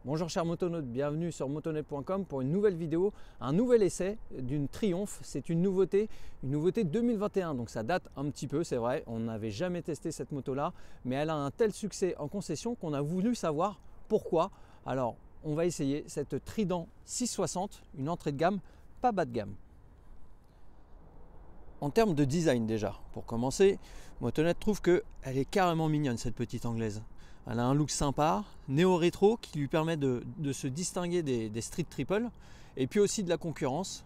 Bonjour chers motonautes, bienvenue sur motonet.com pour une nouvelle vidéo, un nouvel essai d'une Triumph. C'est une nouveauté 2021, donc ça date un petit peu, c'est vrai, on n'avait jamais testé cette moto-là, mais elle a un tel succès en concession qu'on a voulu savoir pourquoi. Alors, on va essayer cette Trident 660, une entrée de gamme, pas bas de gamme. En termes de design déjà, pour commencer, Motonet trouve qu'elle est carrément mignonne cette petite anglaise. Elle a un look sympa, néo-rétro qui lui permet de se distinguer des street triple et puis aussi de la concurrence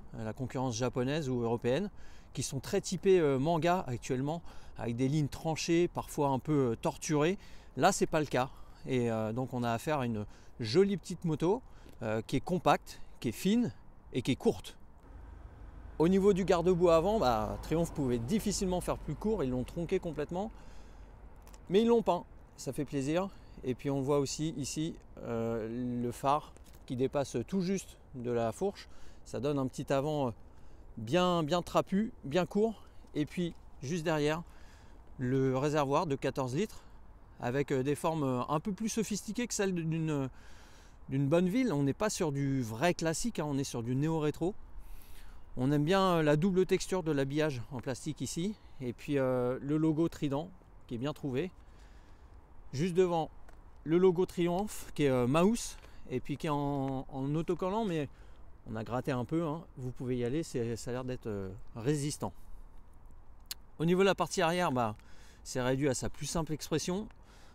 japonaise ou européenne qui sont très typées manga actuellement avec des lignes tranchées, parfois un peu torturées. Là, c'est pas le cas et donc on a affaire à une jolie petite moto qui est compacte, qui est fine et qui est courte. Au niveau du garde-boue avant, Triumph pouvait difficilement faire plus court, ils l'ont tronqué complètement, mais ils l'ont peint. Ça fait plaisir. Et puis on voit aussi ici le phare qui dépasse tout juste de la fourche. Ça donne un petit avant bien trapu, bien court. Et puis juste derrière, le réservoir de 14 litres avec des formes un peu plus sophistiquées que celles d'une bonne ville. On n'est pas sur du vrai classique, on est sur du néo-rétro. On aime bien la double texture de l'habillage en plastique ici. Et puis le logo Trident qui est bien trouvé. Juste devant le logo Triumph qui est mouse et puis qui est en autocollant, mais on a gratté un peu, vous pouvez y aller, ça a l'air d'être résistant. Au niveau de la partie arrière, c'est réduit à sa plus simple expression.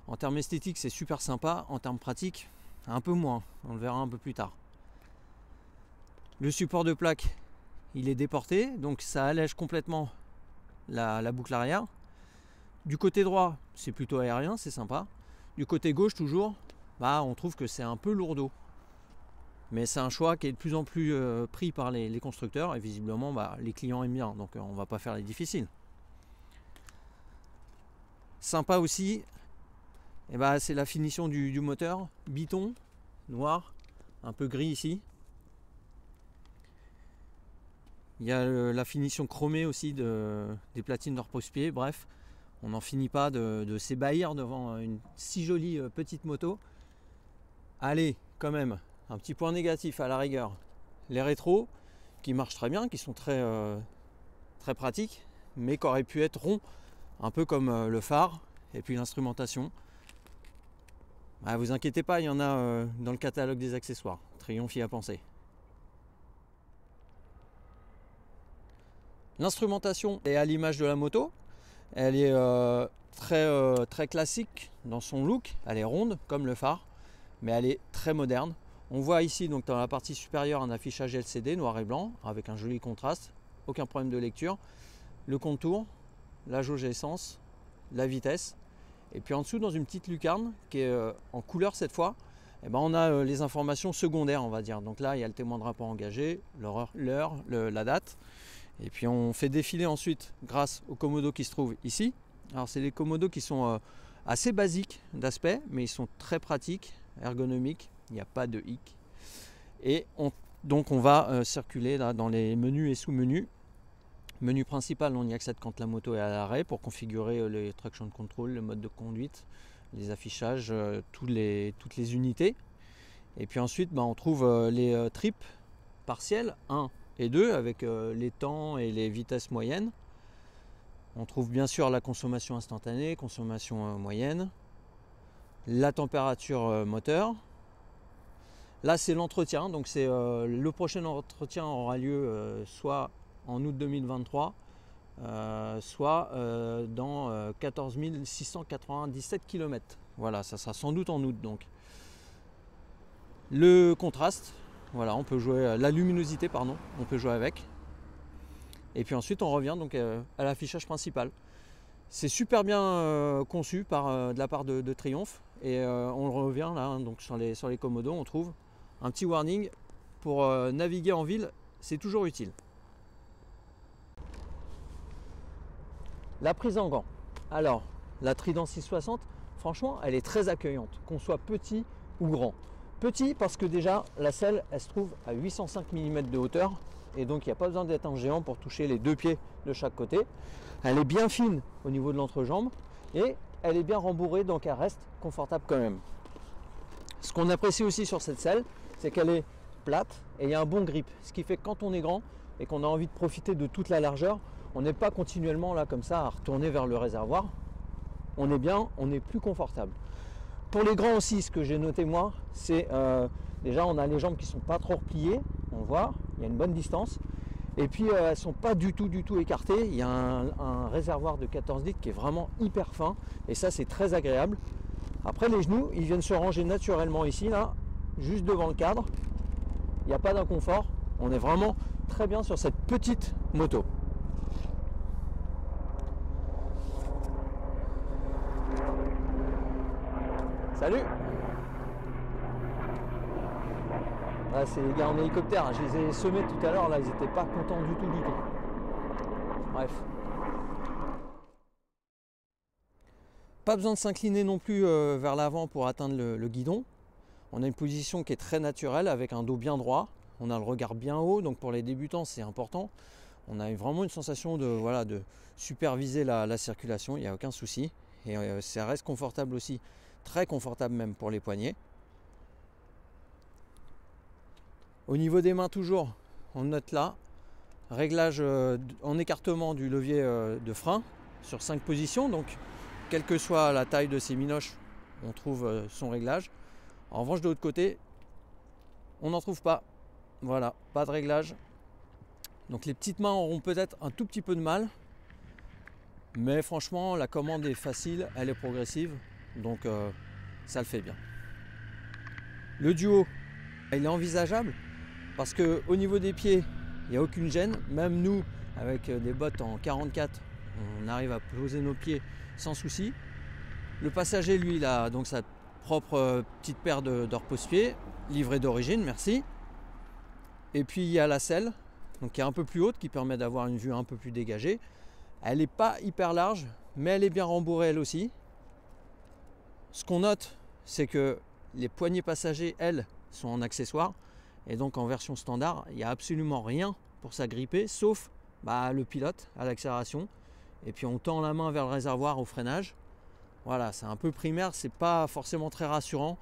En termes esthétiques, c'est super sympa. En termes pratiques, un peu moins, on le verra un peu plus tard. Le support de plaque, il est déporté, donc ça allège complètement la boucle arrière. Du côté droit, c'est plutôt aérien, c'est sympa. Du côté gauche, toujours, on trouve que c'est un peu lourdeau. Mais c'est un choix qui est de plus en plus pris par les constructeurs et visiblement, les clients aiment bien, donc on va pas faire les difficiles. Sympa aussi, c'est la finition du moteur, biton, noir, un peu gris ici. Il y a la finition chromée aussi des platines de repose-pied, bref. On n'en finit pas de s'ébahir devant une si jolie petite moto. Allez, quand même, un petit point négatif à la rigueur. Les rétros, qui marchent très bien, qui sont très pratiques, mais qui auraient pu être ronds, un peu comme le phare et puis l'instrumentation. Vous inquiétez pas, il y en a dans le catalogue des accessoires. Triumph y a pensé. L'instrumentation est à l'image de la moto. Elle est très classique dans son look, elle est ronde comme le phare, mais elle est très moderne. On voit ici donc dans la partie supérieure un affichage LCD noir et blanc avec un joli contraste, aucun problème de lecture. Le contour, la jauge essence, la vitesse. Et puis en dessous dans une petite lucarne qui est en couleur cette fois, on a les informations secondaires on va dire. Donc là il y a le témoin de rapport engagé, l'heure, la date. Et puis on fait défiler ensuite grâce au commodo qui se trouve ici. Alors c'est des commodos qui sont assez basiques d'aspect, mais ils sont très pratiques, ergonomiques, il n'y a pas de hic. Et donc on va circuler là dans les menus et sous-menus. Menu principal, on y accède quand la moto est à l'arrêt pour configurer les traction control, le mode de conduite, les affichages, toutes les unités. Et puis ensuite on trouve les trips partiels 1 et 2 avec les temps et les vitesses moyennes. On trouve bien sûr la consommation instantanée, consommation moyenne, la température moteur. Là c'est l'entretien, donc c'est le prochain entretien aura lieu soit en août 2023, soit dans 14 697 km. Voilà, ça sera sans doute en août donc. Le contraste. Voilà, on peut jouer la luminosité, pardon, on peut jouer avec. Et puis ensuite, on revient donc à l'affichage principal. C'est super bien conçu de la part de Triumph. Et on revient là, donc sur les commodos, on trouve un petit warning pour naviguer en ville, c'est toujours utile. La prise en gants. Alors, la Trident 660, franchement, elle est très accueillante, qu'on soit petit ou grand. Petit parce que déjà la selle elle se trouve à 805 mm de hauteur et donc il n'y a pas besoin d'être un géant pour toucher les deux pieds de chaque côté. Elle est bien fine au niveau de l'entrejambe et elle est bien rembourrée donc elle reste confortable quand même. Ce qu'on apprécie aussi sur cette selle, c'est qu'elle est plate et il y a un bon grip. Ce qui fait que quand on est grand et qu'on a envie de profiter de toute la largeur, on n'est pas continuellement là comme ça à retourner vers le réservoir. On est bien, on est plus confortable. Pour les grands aussi, ce que j'ai noté moi, c'est déjà on a les jambes qui ne sont pas trop repliées, on voit, il y a une bonne distance. Et puis elles ne sont pas du tout écartées. Il y a un réservoir de 14 litres qui est vraiment hyper fin et ça c'est très agréable. Après les genoux, ils viennent se ranger naturellement ici, là, juste devant le cadre. Il n'y a pas d'inconfort. On est vraiment très bien sur cette petite moto. Salut! Ah, c'est les gars en hélicoptère, je les ai semés tout à l'heure, là ils n'étaient pas contents du tout. Bref. Pas besoin de s'incliner non plus vers l'avant pour atteindre le guidon. On a une position qui est très naturelle avec un dos bien droit. On a le regard bien haut, donc pour les débutants c'est important. On a vraiment une sensation de superviser la circulation, il n'y a aucun souci. Et ça reste confortable aussi, très confortable même pour les poignets. Au niveau des mains toujours, on note là, réglage en écartement du levier de frein sur 5 positions. Donc quelle que soit la taille de ces minoches, on trouve son réglage. En revanche de l'autre côté, on n'en trouve pas. Voilà, pas de réglage. Donc les petites mains auront peut-être un tout petit peu de mal. Mais franchement, la commande est facile, elle est progressive. Donc ça le fait bien. Le duo, il est envisageable. Parce qu'au niveau des pieds, il n'y a aucune gêne. Même nous, avec des bottes en 44, on arrive à poser nos pieds sans souci. Le passager, lui, il a donc sa propre petite paire de repose-pieds, livrée d'origine, merci. Et puis il y a la selle, donc qui est un peu plus haute, qui permet d'avoir une vue un peu plus dégagée. Elle n'est pas hyper large, mais elle est bien rembourrée elle aussi. Ce qu'on note, c'est que les poignées passagers, elles, sont en accessoire. Et donc en version standard, il n'y a absolument rien pour s'agripper, sauf le pilote à l'accélération. Et puis on tend la main vers le réservoir au freinage. Voilà, c'est un peu primaire, c'est pas forcément très rassurant.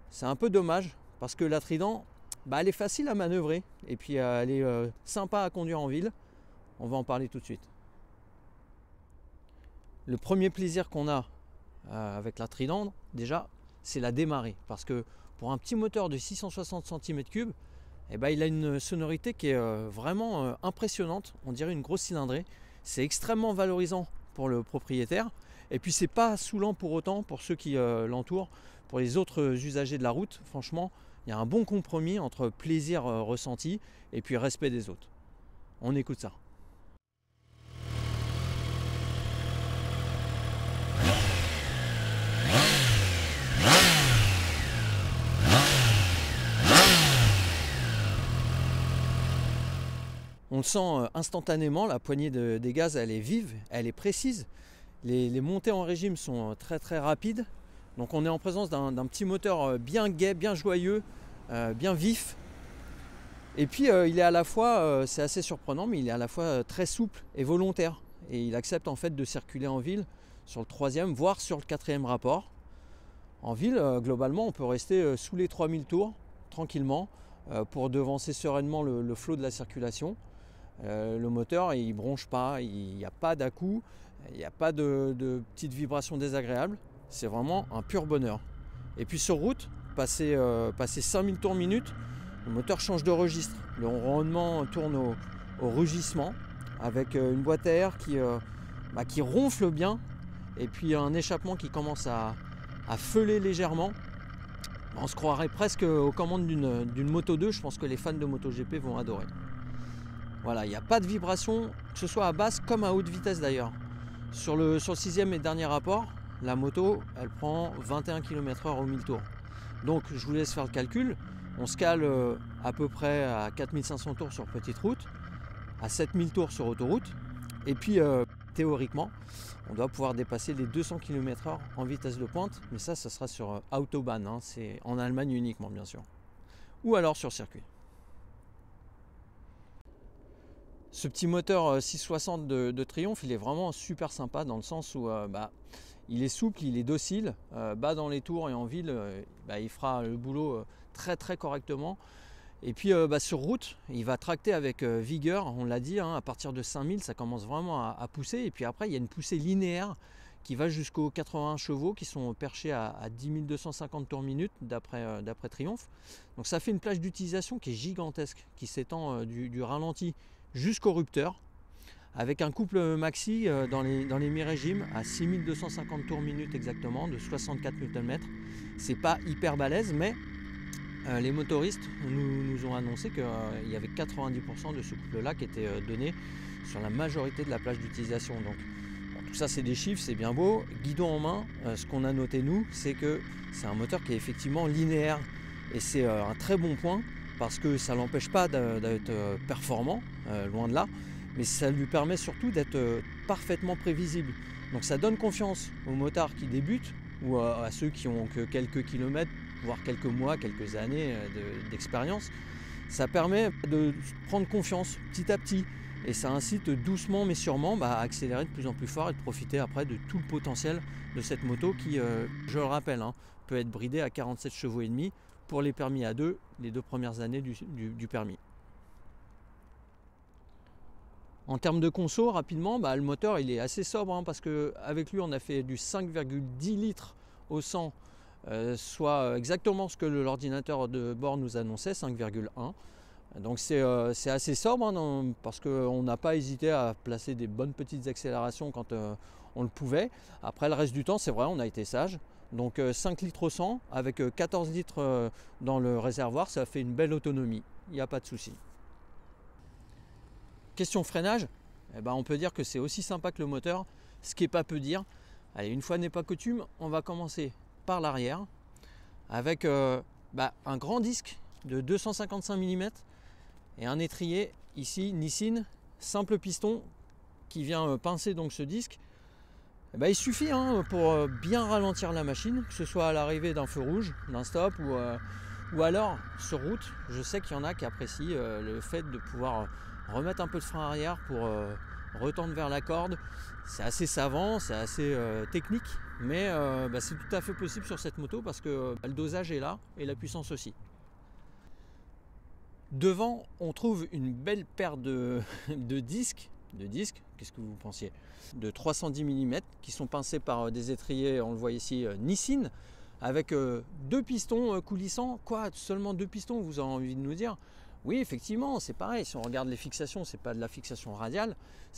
C'est un peu dommage parce que la Trident, elle est facile à manœuvrer. Et puis elle est sympa à conduire en ville. On va en parler tout de suite. Le premier plaisir qu'on a avec la Trident, déjà, c'est la démarrer. Parce que pour un petit moteur de 660 cm3, il a une sonorité qui est vraiment impressionnante. On dirait une grosse cylindrée. C'est extrêmement valorisant pour le propriétaire. Et puis c'est pas saoulant pour autant pour ceux qui l'entourent. Pour les autres usagers de la route, franchement, il y a un bon compromis entre plaisir ressenti et puis respect des autres. On écoute ça. On le sent instantanément, la poignée des gaz, elle est vive, elle est précise. Les montées en régime sont très rapides. Donc on est en présence d'un petit moteur bien gai, bien joyeux, bien vif. Et puis il est à la fois, c'est assez surprenant, mais il est à la fois très souple et volontaire. Et il accepte en fait de circuler en ville sur le 3e, voire sur le 4e rapport. En ville, globalement, on peut rester sous les 3000 tours, tranquillement, pour devancer sereinement le flot de la circulation. Le moteur il bronche pas, il n'y a pas d'à-coups, il n'y a pas de petites vibrations désagréables, c'est vraiment un pur bonheur. Et puis sur route, passer 5000 tours minute, le moteur change de registre, le rendement tourne au rugissement avec une boîte à air qui ronfle bien et puis un échappement qui commence à feuler légèrement. On se croirait presque aux commandes d'une Moto 2, je pense que les fans de MotoGP vont adorer. Voilà, il n'y a pas de vibration, que ce soit à basse comme à haute vitesse d'ailleurs. Sur le 6e et dernier rapport, la moto, elle prend 21 km/h au 1000 tours. Donc je vous laisse faire le calcul. On se cale à peu près à 4500 tours sur petite route, à 7000 tours sur autoroute. Et puis théoriquement, on doit pouvoir dépasser les 200 km/h en vitesse de pointe. Mais ça sera sur Autobahn, hein, c'est en Allemagne uniquement bien sûr. Ou alors sur circuit. Ce petit moteur 660 de Triumph, il est vraiment super sympa dans le sens où il est souple, il est docile, bas dans les tours et en ville, il fera le boulot très très correctement. Et puis sur route, il va tracter avec vigueur, on l'a dit, hein, à partir de 5000, ça commence vraiment à pousser. Et puis après, il y a une poussée linéaire qui va jusqu'aux 81 chevaux qui sont perchés à 10 250 tours minute d'après Triumph. Donc ça fait une plage d'utilisation qui est gigantesque, qui s'étend du ralenti jusqu'au rupteur, avec un couple maxi dans les mi-régimes à 6250 tours minute exactement, de 64 Nm. C'est pas hyper balèze, mais les motoristes nous ont annoncé qu'il y avait 90% de ce couple-là qui était donné sur la majorité de la plage d'utilisation. Donc bon, tout ça c'est des chiffres, c'est bien beau. Guidon en main, ce qu'on a noté nous, c'est que c'est un moteur qui est effectivement linéaire. Et c'est un très bon point, parce que ça ne l'empêche pas d'être performant, loin de là, mais ça lui permet surtout d'être parfaitement prévisible. Donc ça donne confiance aux motards qui débutent, ou à ceux qui ont que quelques kilomètres, voire quelques mois, quelques années d'expérience. Ça permet de prendre confiance petit à petit, et ça incite doucement mais sûrement à accélérer de plus en plus fort et de profiter après de tout le potentiel de cette moto qui, je le rappelle, hein, peut être bridée à 47 chevaux et demi pour les permis A2, les 2 premières années du permis. En termes de conso, rapidement, le moteur il est assez sobre, hein, parce qu'avec lui on a fait du 5,10 litres au 100, soit exactement ce que l'ordinateur de bord nous annonçait, 5,1. Donc c'est assez sobre, hein, parce qu'on n'a pas hésité à placer des bonnes petites accélérations quand on le pouvait. Après le reste du temps, c'est vrai, on a été sage. Donc 5 litres au 100 avec 14 litres dans le réservoir, ça fait une belle autonomie, il n'y a pas de souci. Question freinage, on peut dire que c'est aussi sympa que le moteur, ce qui n'est pas peu dire. Allez, une fois n'est pas coutume, on va commencer par l'arrière avec un grand disque de 255 mm et un étrier ici Nissin, simple piston qui vient pincer donc ce disque. Il suffit, hein, pour bien ralentir la machine, que ce soit à l'arrivée d'un feu rouge, d'un stop ou alors sur route. Je sais qu'il y en a qui apprécient le fait de pouvoir remettre un peu de frein arrière pour retendre vers la corde. C'est assez savant, c'est assez technique, mais c'est tout à fait possible sur cette moto parce que le dosage est là et la puissance aussi. Devant, on trouve une belle paire de disques. Qu'est-ce que vous pensiez? De 310 mm qui sont pincés par des étriers, on le voit ici, Nissin, avec 2 pistons coulissants. Quoi, seulement 2 pistons, vous avez envie de nous dire? Oui, effectivement, c'est pareil. Si on regarde les fixations, c'est pas de la fixation radiale.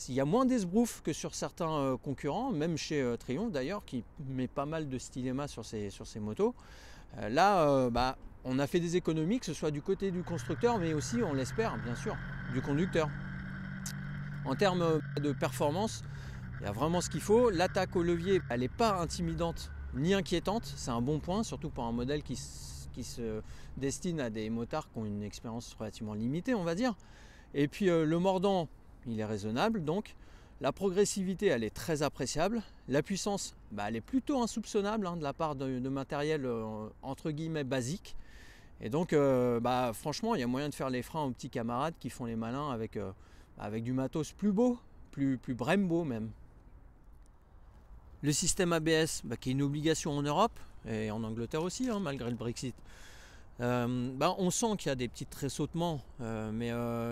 Il y a moins d'esbrouf que sur certains concurrents, même chez Triumph d'ailleurs, qui met pas mal de styléma sur ses motos. Là, on a fait des économies, que ce soit du côté du constructeur, mais aussi, on l'espère, bien sûr, du conducteur. En termes de performance, il y a vraiment ce qu'il faut. L'attaque au levier, elle n'est pas intimidante ni inquiétante. C'est un bon point, surtout pour un modèle qui se destine à des motards qui ont une expérience relativement limitée, on va dire. Et puis le mordant, il est raisonnable. Donc la progressivité, elle est très appréciable. La puissance, elle est plutôt insoupçonnable, hein, de la part de matériel entre guillemets basique. Et donc franchement, il y a moyen de faire les freins aux petits camarades qui font les malins avec du matos plus beau, plus Brembo même. Le système ABS, qui est une obligation en Europe et en Angleterre aussi, hein, malgré le Brexit. On sent qu'il y a des petits tressautements, mais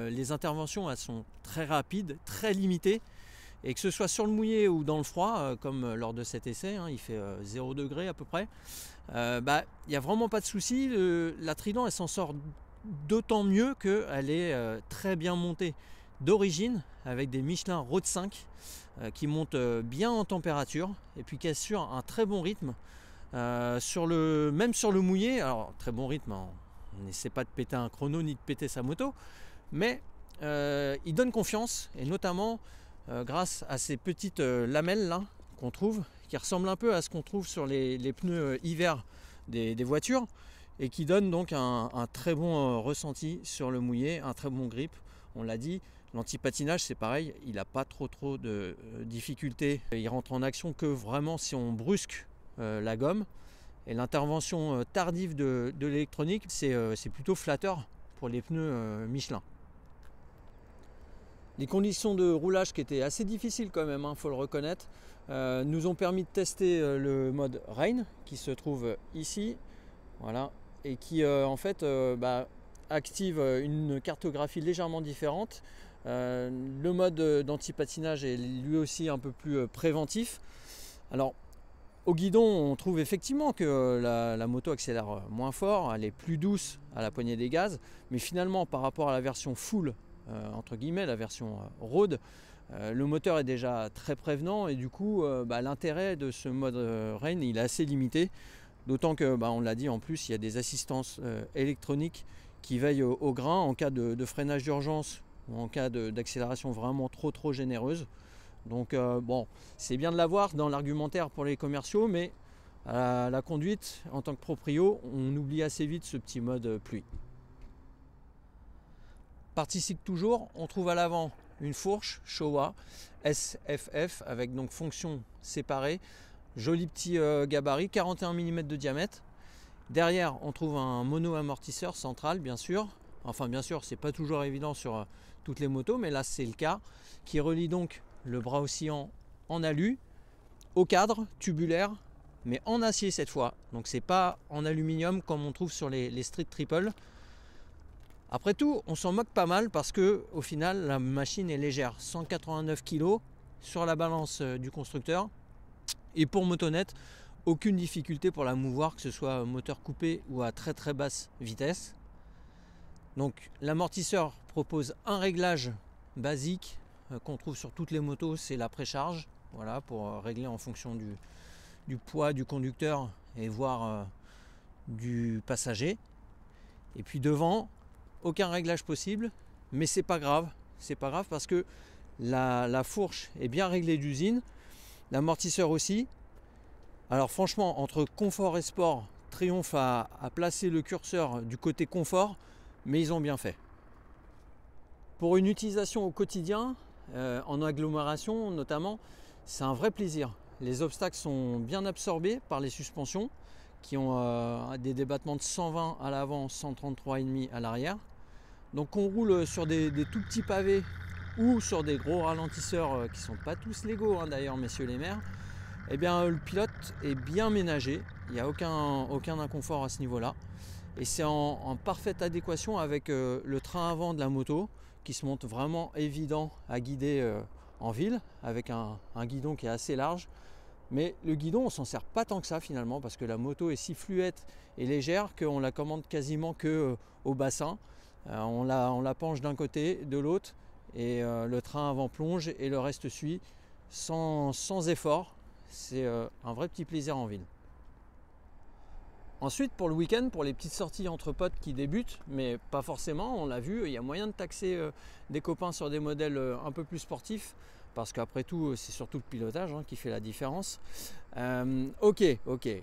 les interventions elles sont très rapides, très limitées. Et que ce soit sur le mouillé ou dans le froid, comme lors de cet essai, hein, il fait 0 degré à peu près, il n'y a vraiment pas de souci. La Trident, elle s'en sort d'autant mieux qu'elle est très bien montée d'origine, avec des Michelin Road 5 qui montent bien en température et puis qui assurent un très bon rythme. Même sur le mouillé, alors très bon rythme, hein, on n'essaie pas de péter un chrono ni de péter sa moto, mais il donne confiance, et notamment grâce à ces petites lamelles là qu'on trouve, qui ressemblent un peu à ce qu'on trouve sur les pneus hiver des voitures, et qui donnent donc un très bon ressenti sur le mouillé, un très bon grip. On l'a dit, l'anti-patinage c'est pareil, il n'a pas trop de difficultés, il rentre en action que vraiment si on brusque la gomme, et l'intervention tardive de l'électronique c'est plutôt flatteur pour les pneus Michelin. Les conditions de roulage qui étaient assez difficiles quand même, faut le reconnaître, nous ont permis de tester le mode Rain qui se trouve ici, voilà, et qui en fait active une cartographie légèrement différente. Le mode d'anti-patinage est lui aussi un peu plus préventif. Alors au guidon, on trouve effectivement que la moto accélère moins fort, elle est plus douce à la poignée des gaz, mais finalement par rapport à la version full, entre guillemets, la version road, le moteur est déjà très prévenant et du coup l'intérêt de ce mode Rain il est assez limité, d'autant que on l'a dit, en plus il y a des assistances électroniques qui veillent au grain en cas de freinage d'urgence ou en cas d'accélération vraiment trop généreuse. Donc bon, c'est bien de l'avoir dans l'argumentaire pour les commerciaux, mais à la conduite en tant que proprio, on oublie assez vite ce petit mode pluie. Partie cycle toujours, on trouve à l'avant une fourche Showa SFF avec donc fonction séparée, joli petit gabarit, 41 mm de diamètre. Derrière, on trouve un mono amortisseur central, bien sûr. Enfin, bien sûr, c'est pas toujours évident sur toutes les motos, mais là c'est le cas, qui relie donc le bras oscillant en alu au cadre tubulaire, mais en acier cette fois. Donc c'est pas en aluminium comme on trouve sur les Street Triple. Après tout, on s'en moque pas mal parce que au final la machine est légère, 189 kg sur la balance du constructeur, et pour Motonet, aucune difficulté pour la mouvoir, que ce soit moteur coupé ou à très basse vitesse. Donc l'amortisseur propose un réglage basique qu'on trouve sur toutes les motos, c'est la précharge, voilà, pour régler en fonction du poids du conducteur et voire du passager. Et puis devant, aucun réglage possible, mais c'est pas grave parce que la fourche est bien réglée d'usine, l'amortisseur aussi. Alors franchement, entre confort et sport, Triomphe a placé le curseur du côté confort, mais ils ont bien fait. Pour une utilisation au quotidien, en agglomération notamment, c'est un vrai plaisir. Les obstacles sont bien absorbés par les suspensions qui ont des débattements de 120 à l'avant, 133,5 à l'arrière. Donc on roule sur des tout petits pavés ou sur des gros ralentisseurs qui ne sont pas tous légaux d'ailleurs, messieurs les maires. Eh bien le pilote est bien ménagé, il n'y a aucun inconfort à ce niveau-là. Et c'est en parfaite adéquation avec le train avant de la moto qui se montre vraiment évident à guider en ville avec un guidon qui est assez large. Mais le guidon, on s'en sert pas tant que ça finalement parce que la moto est si fluette et légère qu'on la commande quasiment que au bassin. On la penche d'un côté, de l'autre, et le train avant plonge et le reste suit sans effort. C'est un vrai petit plaisir en ville. Ensuite, pour le week-end, pour les petites sorties entre potes qui débutent, mais pas forcément, on l'a vu, il y a moyen de taxer des copains sur des modèles un peu plus sportifs, parce qu'après tout, c'est surtout le pilotage qui fait la différence. Ok,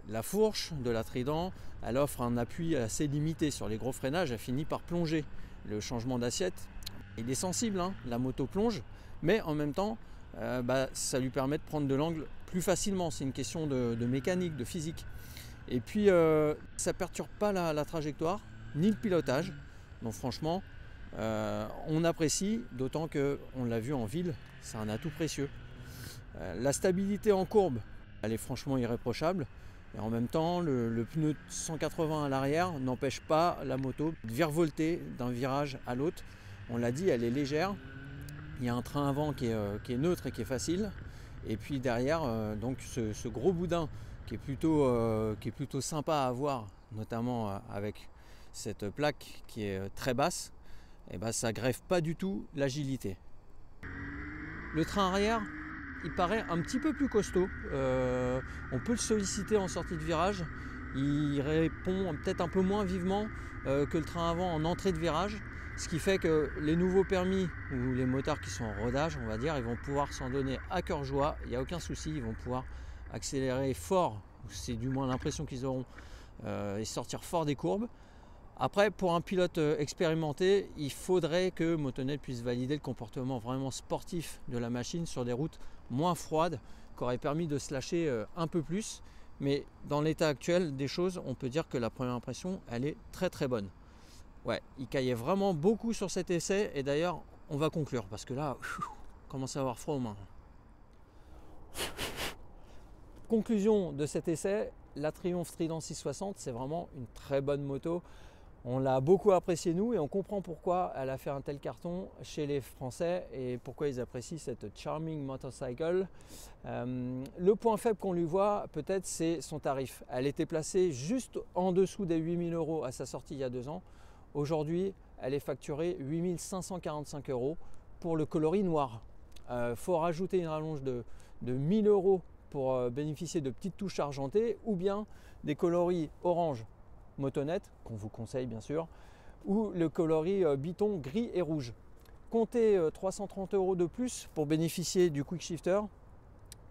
la fourche de la Trident, elle offre un appui assez limité sur les gros freinages, elle finit par plonger. Le changement d'assiette, il est sensible, la moto plonge, mais en même temps, ça lui permet de prendre de l'angle plus facilement. C'est une question de mécanique, de physique. Et puis ça ne perturbe pas la trajectoire ni le pilotage, donc franchement on apprécie, d'autant qu'on l'a vu en ville, c'est un atout précieux. La stabilité en courbe, elle est franchement irréprochable, et en même temps le pneu 180 à l'arrière n'empêche pas la moto de virevolter d'un virage à l'autre. On l'a dit, elle est légère, il y a un train avant qui est neutre et qui est facile, et puis derrière donc ce gros boudin qui est plutôt sympa à voir, notamment avec cette plaque qui est très basse, et ça greffe pas du tout l'agilité. Le train arrière, il paraît un petit peu plus costaud, on peut le solliciter en sortie de virage, il répond peut-être un peu moins vivement que le train avant en entrée de virage, ce qui fait que les nouveaux permis ou les motards qui sont en rodage, on va dire, ils vont pouvoir s'en donner à cœur joie, il n'y a aucun souci, ils vont pouvoir accélérer fort, c'est du moins l'impression qu'ils auront, et sortir fort des courbes. Après, pour un pilote expérimenté, il faudrait que Motonet puisse valider le comportement vraiment sportif de la machine sur des routes moins froides, qui auraient permis de se lâcher un peu plus. Mais dans l'état actuel des choses, on peut dire que la première impression, elle est très bonne. Ouais, il caillait vraiment beaucoup sur cet essai, et d'ailleurs, on va conclure parce que là, on commence à avoir froid aux mains. Conclusion de cet essai, la Triumph Trident 660, c'est vraiment une très bonne moto. On l'a beaucoup appréciée nous et on comprend pourquoi elle a fait un tel carton chez les Français et pourquoi ils apprécient cette charming motorcycle. Le point faible qu'on lui voit peut-être c'est son tarif. Elle était placée juste en dessous des 8 000 € à sa sortie il y a 2 ans. Aujourd'hui, elle est facturée 8 545 € pour le coloris noir. Faut rajouter une rallonge de 1 000 € pour bénéficier de petites touches argentées ou bien des coloris orange motonette, qu'on vous conseille bien sûr, ou le coloris biton gris et rouge. Comptez 330 € de plus pour bénéficier du quick shifter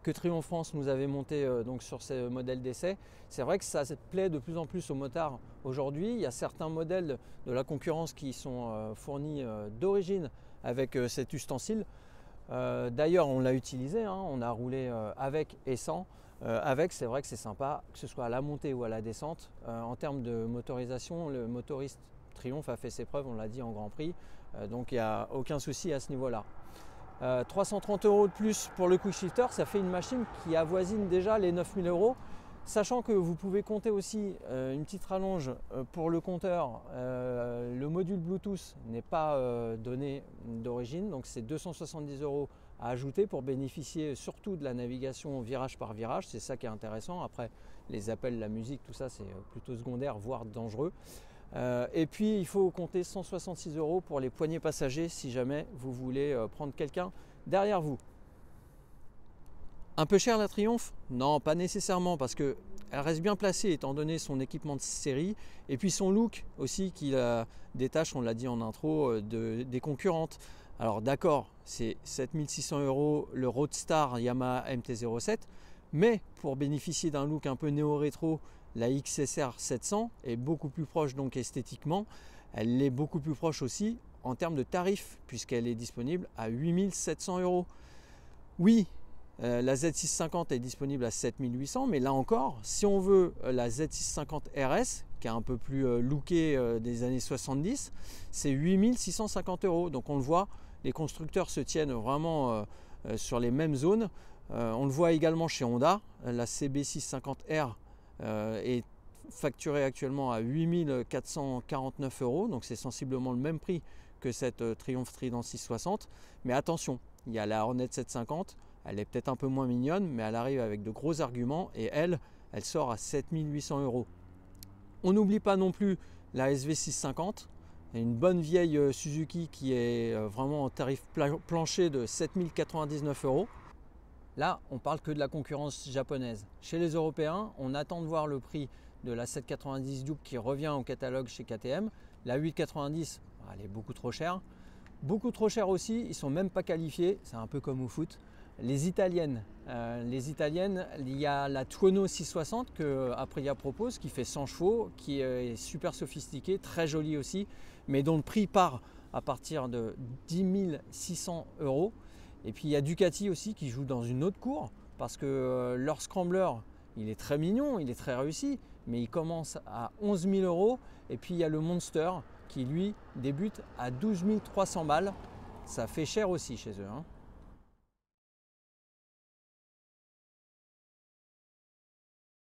que Triumph France nous avait monté donc sur ces modèles d'essai. C'est vrai que ça plaît de plus en plus aux motards aujourd'hui. Il y a certains modèles de la concurrence qui sont fournis d'origine avec cet ustensile. D'ailleurs, on l'a utilisé, hein, on a roulé avec et sans. Avec, c'est vrai que c'est sympa, que ce soit à la montée ou à la descente. En termes de motorisation, le motoriste Triumph a fait ses preuves, on l'a dit en Grand Prix. Donc il n'y a aucun souci à ce niveau-là. 330 € de plus pour le quick shifter, ça fait une machine qui avoisine déjà les 9 000 €. Sachant que vous pouvez compter aussi une petite rallonge pour le compteur, le module Bluetooth n'est pas donné d'origine, donc c'est 270 € à ajouter pour bénéficier surtout de la navigation virage par virage, c'est ça qui est intéressant. Après les appels, la musique, tout ça c'est plutôt secondaire, voire dangereux. Et puis il faut compter 166 € pour les poignées passagers si jamais vous voulez prendre quelqu'un derrière vous. Un peu cher la Triumph? Non, pas nécessairement parce qu'elle reste bien placée étant donné son équipement de série et puis son look aussi qui la détache, on l'a dit en intro, des concurrentes. Alors d'accord, c'est 7 600 € le Roadstar Yamaha MT-07, mais pour bénéficier d'un look un peu néo-rétro, la XSR 700 est beaucoup plus proche donc esthétiquement. Elle est beaucoup plus proche aussi en termes de tarifs puisqu'elle est disponible à 8 700 €. Oui, la Z650 est disponible à 7 800 €, mais là encore, si on veut la Z650 RS, qui est un peu plus lookée des années 70, c'est 8 650 €. Donc on le voit, les constructeurs se tiennent vraiment sur les mêmes zones. On le voit également chez Honda, la CB650R est facturée actuellement à 8 449 €, donc c'est sensiblement le même prix que cette Triumph Trident 660. Mais attention, il y a la Hornet 750, elle est peut-être un peu moins mignonne, mais elle arrive avec de gros arguments et elle sort à 7 800 €. On n'oublie pas non plus la SV650, une bonne vieille Suzuki qui est vraiment en tarif plancher de 7 099 €. Là, on parle que de la concurrence japonaise. Chez les Européens, on attend de voir le prix de la 790 Duke qui revient au catalogue chez KTM. La 890, elle est beaucoup trop chère. Beaucoup trop chère aussi, ils ne sont même pas qualifiés, c'est un peu comme au foot. Les italiennes, il y a la Tuono 660 que Aprilia propose, qui fait 100 chevaux, qui est super sophistiquée, très jolie aussi, mais dont le prix part à partir de 10 600 €. Et puis il y a Ducati aussi qui joue dans une autre cour, parce que leur Scrambler, il est très mignon, il est très réussi, mais il commence à 11 000 €. Et puis il y a le Monster qui lui débute à 12 300 balles. Ça fait cher aussi chez eux, hein.